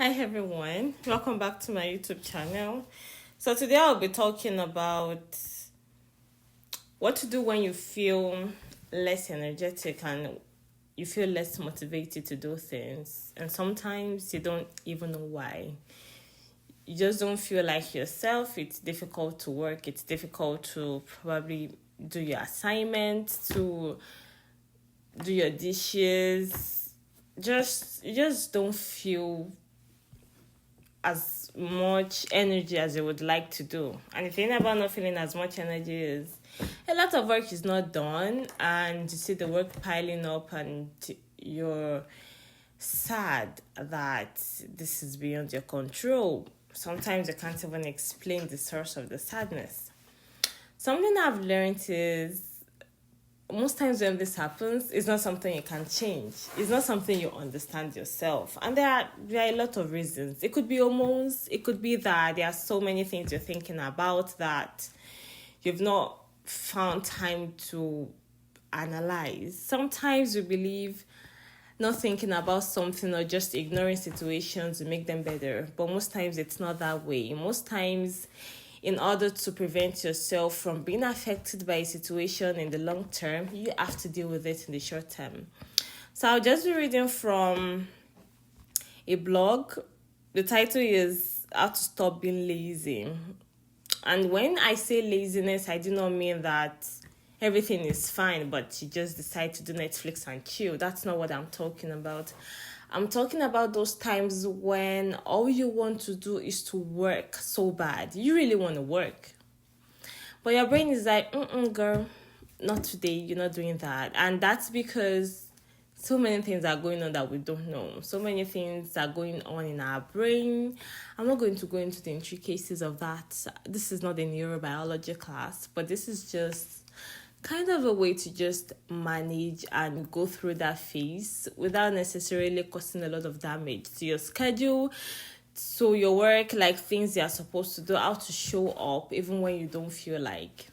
Hi everyone, welcome back to my YouTube channel. So today I'll be talking about what to do when you feel less energetic and you feel less motivated to do things. And sometimes you don't even know why. You just don't feel like yourself. It's difficult to work. It's difficult to probably do your assignments, to do your dishes. You just don't feel as much energy as you would like to do. And the thing about not feeling as much energy is a lot of work is not done, and you see the work piling up, and you're sad that this is beyond your control. Sometimes you can't even explain the source of the sadness. Something I've learned is most times when this happens, it's not something you can change. It's not something you understand yourself. And there are a lot of reasons. It could be hormones. It could be that there are so many things you're thinking about that you've not found time to analyze. Sometimes we believe not thinking about something or just ignoring situations to make them better. But most times it's not that way. Most times, in order to prevent yourself from being affected by a situation in the long term, you have to deal with it in the short term. So I'll just be reading from a blog. The title is How to Stop Being Lazy. And when I say laziness, I do not mean that everything is fine, but you just decide to do Netflix and chill. That's not what I'm talking about. I'm talking about those times when all you want to do is to work so bad. You really want to work. But your brain is like, girl, not today. You're not doing that. And that's because so many things are going on that we don't know. So many things are going on in our brain. I'm not going to go into the intricacies of that. This is not a neurobiology class, but this is just kind of a way to just manage and go through that phase without necessarily causing a lot of damage to your schedule, so your work, like things you're supposed to do, how to show up even when you don't feel like.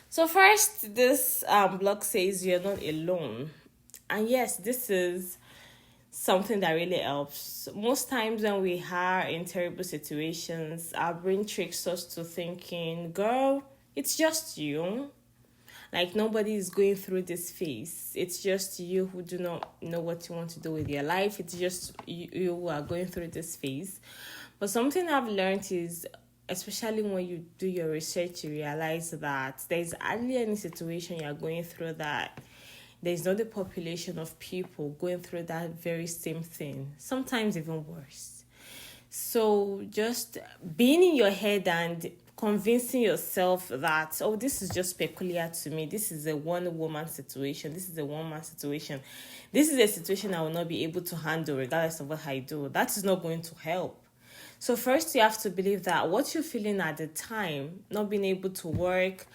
So first, this blog says you're not alone. And yes, this is something that really helps. Most times when we are in terrible situations, our brain tricks us to thinking, girl, it's just you. Like nobody is going through this phase. It's just you who do not know what you want to do with your life. It's just you who are going through this phase. But something I've learned is, especially when you do your research, you realize that there's hardly any situation you're going through that there's not a population of people going through that very same thing. Sometimes even worse. So just being in your head and convincing yourself that, oh, this is just peculiar to me. This is a one-woman situation. This is a one-man situation. This is a situation I will not be able to handle regardless of what I do. That is not going to help. So first you have to believe that what you're feeling at the time, not being able to work,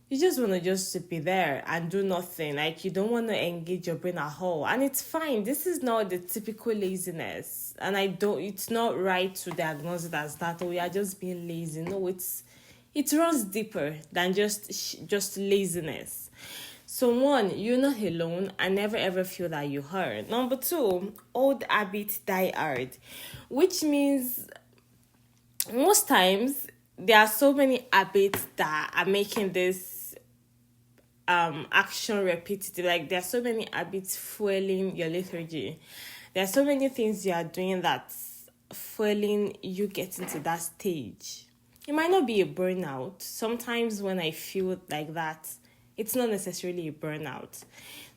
you just want to just be there and do nothing. Like you don't want to engage your brain at all. And it's fine. This is not the typical laziness. And it's not right to diagnose it as that. Oh, we are just being lazy. No, it runs deeper than just laziness. So one, you're not alone and never ever feel that you hurt. Number two, old habits die hard, which means most times there are so many habits that are making this action repetitive. Like there are so many habits fueling your lethargy. There are so many things you are doing that's fueling you getting to that stage. It might not be a burnout. Sometimes when I feel like that, it's not necessarily a burnout.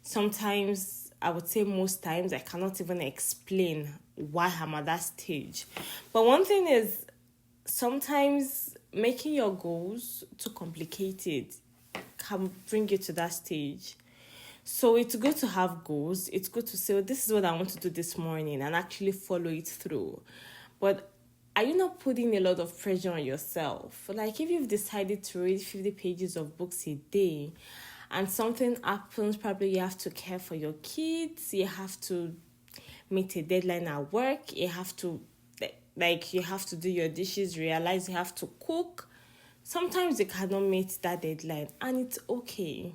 Sometimes, I would say most times, I cannot even explain why I'm at that stage. But one thing is, sometimes making your goals too complicated can bring you to that stage. So it's good to have goals. It's good to say, oh, this is what I want to do this morning and actually follow it through. But are you not putting a lot of pressure on yourself? Like if you've decided to read 50 pages of books a day and something happens, probably you have to care for your kids, you have to meet a deadline at work, you have to do your dishes, realize you have to cook. Sometimes you cannot meet that deadline and it's okay.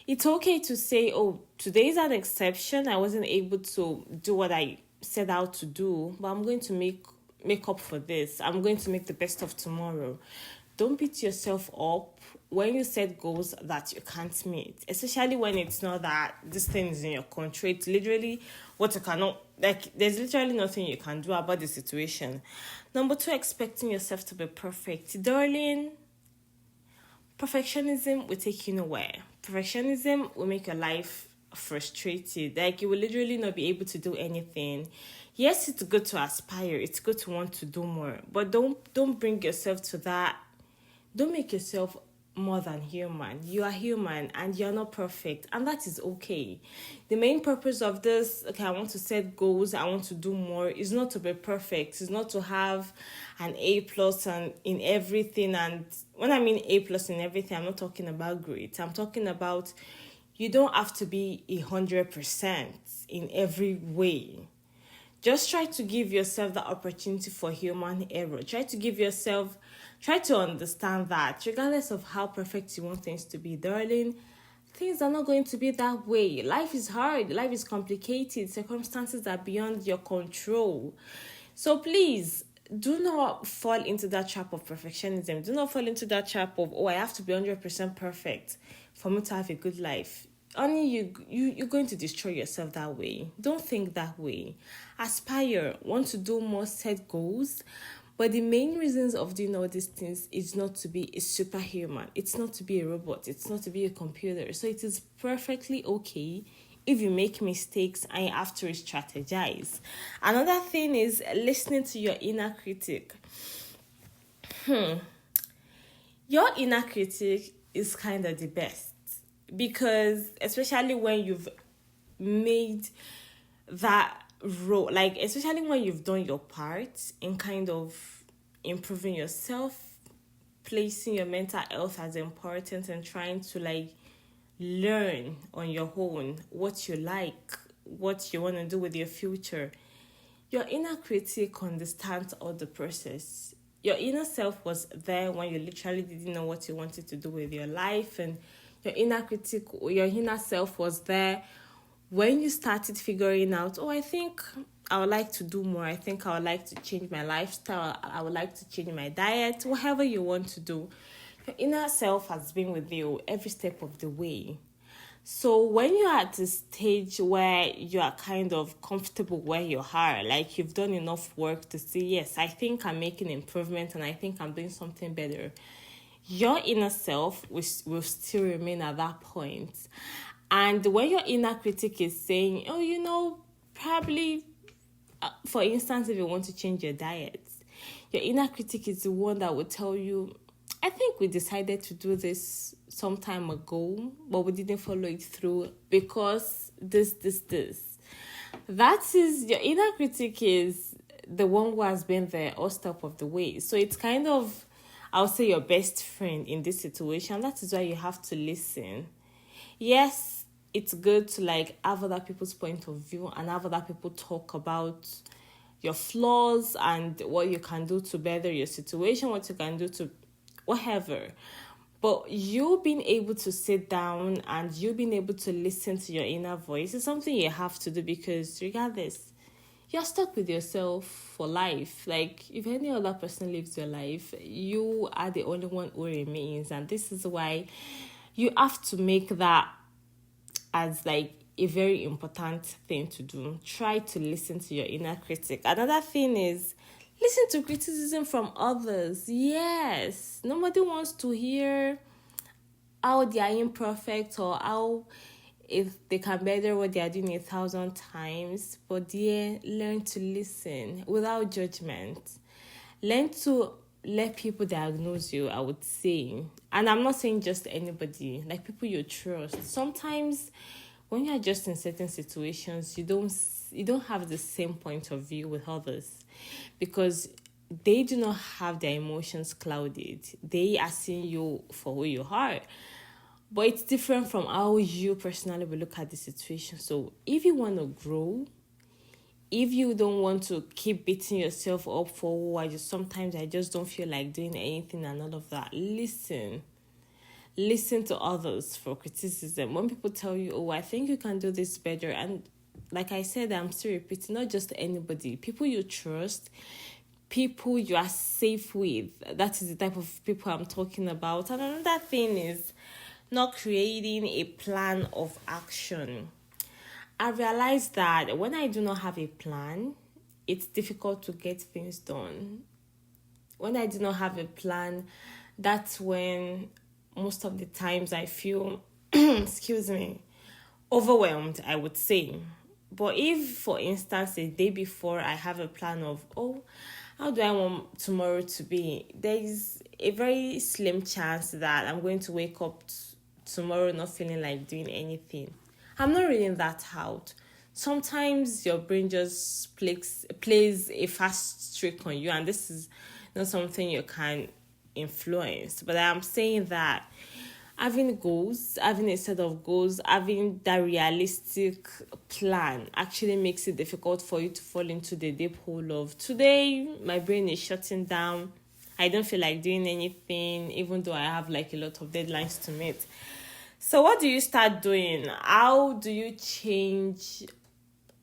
It's okay to say, oh, today is an exception. I wasn't able to do what I set out to do, but I'm going to make up for this. I'm going to make the best of tomorrow. Don't beat yourself up when you set goals that you can't meet, especially when it's not that this thing is in your control. It's literally what you cannot, like, there's literally nothing you can do about the situation. Number two, expecting yourself to be perfect. Darling, perfectionism will take you nowhere. Perfectionism will make your life frustrated. Like, you will literally not be able to do anything. Yes, it's good to aspire. It's good to want to do more. But don't bring yourself to that. Don't make yourself more than human. You are human and you're not perfect, and that is okay. The main purpose of this, okay, I want to set goals, I want to do more, is not to be perfect. It's not to have an A plus and in everything. And when I mean A plus in everything, I'm not talking about grades. I'm talking about, you don't have to be 100% in every way. Just try to give yourself the opportunity for human error. Try to understand that regardless of how perfect you want things to be, darling, things are not going to be that way. Life is hard. Life is complicated. Circumstances are beyond your control. So please, do not fall into that trap of perfectionism. Do not fall into that trap of, I have to be 100% perfect for me to have a good life. Only you're going to destroy yourself that way. Don't think that way. Aspire, want to do more, set goals. But the main reasons of doing all these things is not to be a superhuman. It's not to be a robot. It's not to be a computer. So it is perfectly okay if you make mistakes and you have to re-strategize. Another thing is listening to your inner critic. Your inner critic is kind of the best. Because especially when you've made that role, like especially when you've done your part in kind of improving yourself, placing your mental health as important and trying to like learn on your own what you like, what you want to do with your future, your inner critic understands all the process. Your inner self was there when you literally didn't know what you wanted to do with your life, and your inner self was there when you started figuring out, I think I would like to do more. I think I would like to change my lifestyle. I would like to change my diet, whatever you want to do. Your inner self has been with you every step of the way. So when you're at a stage where you are kind of comfortable where you are, like you've done enough work to say, yes, I think I'm making improvement and I think I'm doing something better, your inner self will still remain at that point. And when your inner critic is saying, probably, for instance, if you want to change your diet, your inner critic is the one that will tell you, I think we decided to do this some time ago, but we didn't follow it through because this. That is, your inner critic is the one who has been there all step of the way. So it's kind of, I'll say, your best friend in this situation. That is why you have to listen. Yes, it's good to like have other people's point of view and have other people talk about your flaws and what you can do to better your situation, what you can do to whatever. But you being able to sit down and you being able to listen to your inner voice is something you have to do, because regardless, you're stuck with yourself for life. Like, if any other person lives your life, you are the only one who remains. And this is why you have to make that as like a very important thing to do. Try to listen to your inner critic. Another thing is listen to criticism from others. Yes, nobody wants to hear how they are imperfect or how if they can better what they are doing 1,000 times. But learn to listen without judgment. Learn to let people diagnose you, I would say. And I'm not saying just anybody, like people you trust. Sometimes when you're just in certain situations, you don't have the same point of view with others, because they do not have their emotions clouded. They are seeing you for who you are. But it's different from how you personally will look at the situation. So if you want to grow, if you don't want to keep beating yourself up for, sometimes I just don't feel like doing anything and all of that, listen. Listen to others for criticism. When people tell you, I think you can do this better, and like I said, I'm still repeating, not just anybody, people you trust, people you are safe with. That is the type of people I'm talking about. And another thing is not creating a plan of action. I realized that when I do not have a plan, it's difficult to get things done. When I do not have a plan, that's when most of the times I feel, excuse me, overwhelmed, I would say. But if, for instance, a day before I have a plan of, oh, how do I want tomorrow to be? There is a very slim chance that I'm going to wake up tomorrow not feeling like doing anything. I'm not reading that out. Sometimes your brain just plays a fast trick on you, and this is not something you can influence. But I'm saying that having goals, having a set of goals, having that realistic plan actually makes it difficult for you to fall into the deep hole of today, my brain is shutting down. I don't feel like doing anything, even though I have like a lot of deadlines to meet. So what do you start doing? How do you change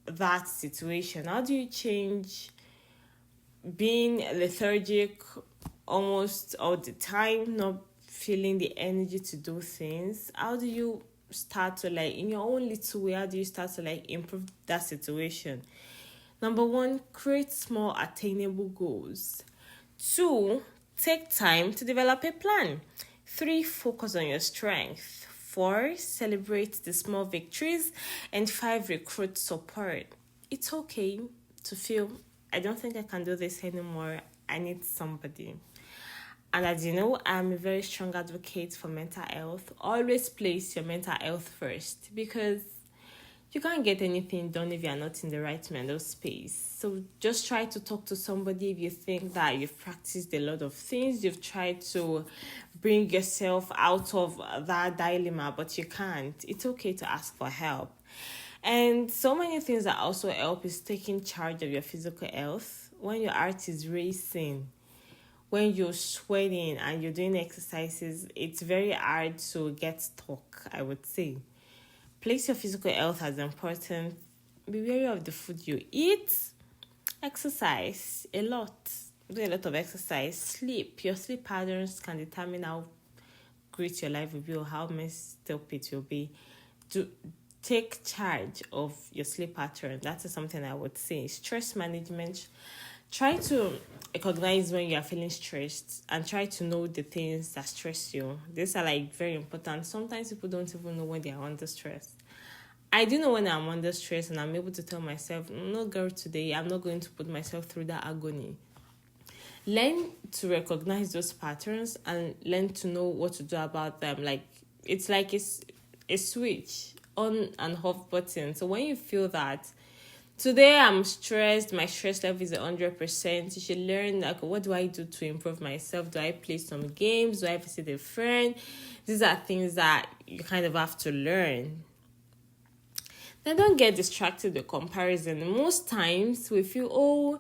that situation? How do you change being lethargic almost all the time, not feeling the energy to do things? How do you start to, like, in your own little way, how do you start to like improve that situation? Number one, create small attainable goals. 2, take time to develop a plan. 3, focus on your strength. 4, celebrate the small victories. And 5, recruit support. It's okay to feel, I don't think I can do this anymore. I need somebody. And as you know, I'm a very strong advocate for mental health. Always place your mental health first, because you can't get anything done if you're not in the right mental space. So just try to talk to somebody if you think that you've practiced a lot of things, you've tried to bring yourself out of that dilemma, but you can't. It's okay to ask for help. And so many things that also help is taking charge of your physical health. When your heart is racing, when you're sweating and you're doing exercises, it's very hard to get stuck, I would say. Place your physical health as important. Be wary of the food you eat. Exercise a lot. Do a lot of exercise. Sleep. Your sleep patterns can determine how great your life will be or how messed up it will be. Take charge of your sleep pattern. That is something I would say. Stress management. Try to recognize when you are feeling stressed and try to know the things that stress you. These are like very important. Sometimes people don't even know when they are under stress. I do know when I'm under stress, and I'm able to tell myself, no, girl, today I'm not going to put myself through that agony. Learn to recognize those patterns and learn to know what to do about them. Like, it's like it's a switch, on and off button. So when you feel that today I'm stressed, my stress level is 100%, you should learn, like, what do I do to improve myself? Do I play some games? Do I visit a friend? These are things that you kind of have to learn. Then don't get distracted with comparison. Most times we feel, oh,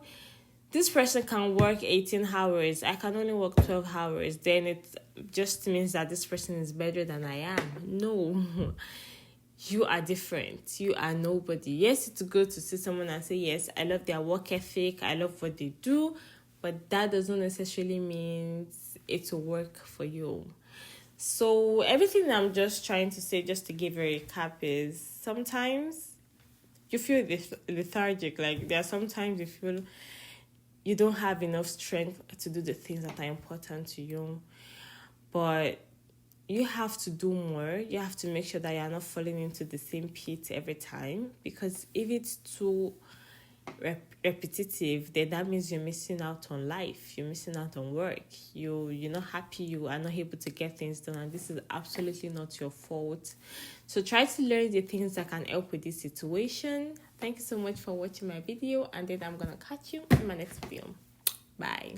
this person can work 18 hours. I can only work 12 hours. Then it just means that this person is better than I am. No. You are different. You are nobody. Yes, it's good to see someone and say, yes, I love their work ethic. I love what they do. But that doesn't necessarily mean it will work for you. So everything I'm just trying to say, just to give a recap, is sometimes you feel lethargic. Like, there are sometimes you feel you don't have enough strength to do the things that are important to you. But you have to do more. You have to make sure that you're not falling into the same pit every time. Because if it's too repetitive, then that means you're missing out on life. You're missing out on work. You're not happy. You are not able to get things done. And this is absolutely not your fault. So try to learn the things that can help with this situation. Thank you so much for watching my video. And then I'm going to catch you in my next video. Bye.